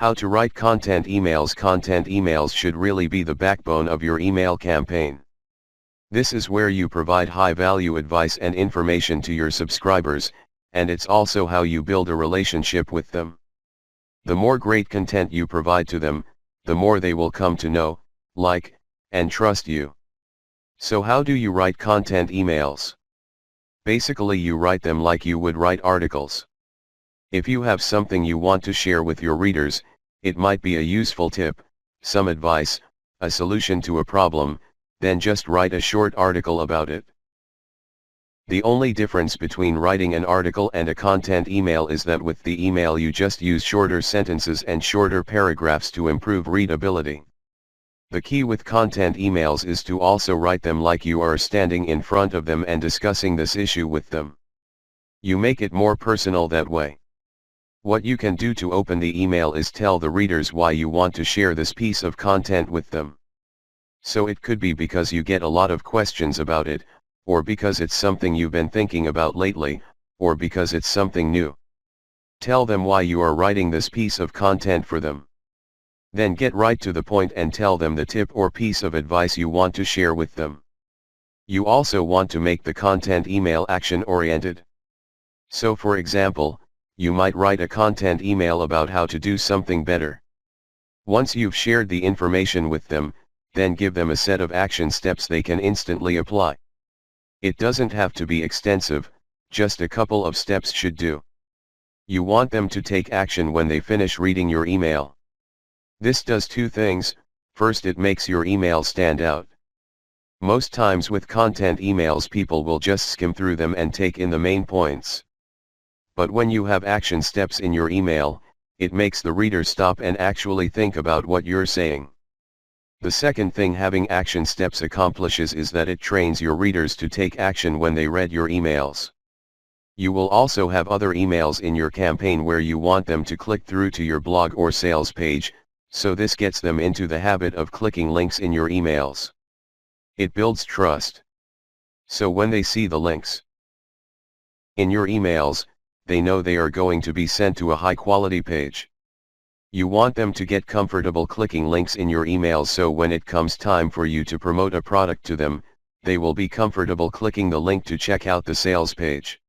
How to write content emails. Content emails should really be the backbone of your email campaign. This is where you provide high-value advice and information to your subscribers, and it's also how you build a relationship with them. The more great content you provide to them, the more they will come to know, like, and trust you. So how do you write content emails? Basically, you write them like you would write articles. If you have something you want to share with your readers, it might be a useful tip, some advice, a solution to a problem, then just write a short article about it. The only difference between writing an article and a content email is that with the email you just use shorter sentences and shorter paragraphs to improve readability. The key with content emails is to also write them like you are standing in front of them and discussing this issue with them. You make it more personal that way. What you can do to open the email is tell the readers why you want to share this piece of content with them. So it could be because you get a lot of questions about it, or because it's something you've been thinking about lately, or because it's something new. Tell them why you are writing this piece of content for them. Then get right to the point and tell them the tip or piece of advice you want to share with them. You also want to make the content email action-oriented. So for example, you might write a content email about how to do something better. Once you've shared the information with them, then give them a set of action steps they can instantly apply. It doesn't have to be extensive, just a couple of steps should do. You want them to take action when they finish reading your email. This does two things. First, it makes your email stand out. Most times with content emails, people will just skim through them and take in the main points. But when you have action steps in your email, it makes the reader stop and actually think about what you're saying. The second thing having action steps accomplishes is that it trains your readers to take action when they read your emails. You will also have other emails in your campaign where you want them to click through to your blog or sales page, so this gets them into the habit of clicking links in your emails. It builds trust. So when they see the links in your emails, they know they are going to be sent to a high-quality page. You want them to get comfortable clicking links in your emails, so when it comes time for you to promote a product to them, they will be comfortable clicking the link to check out the sales page.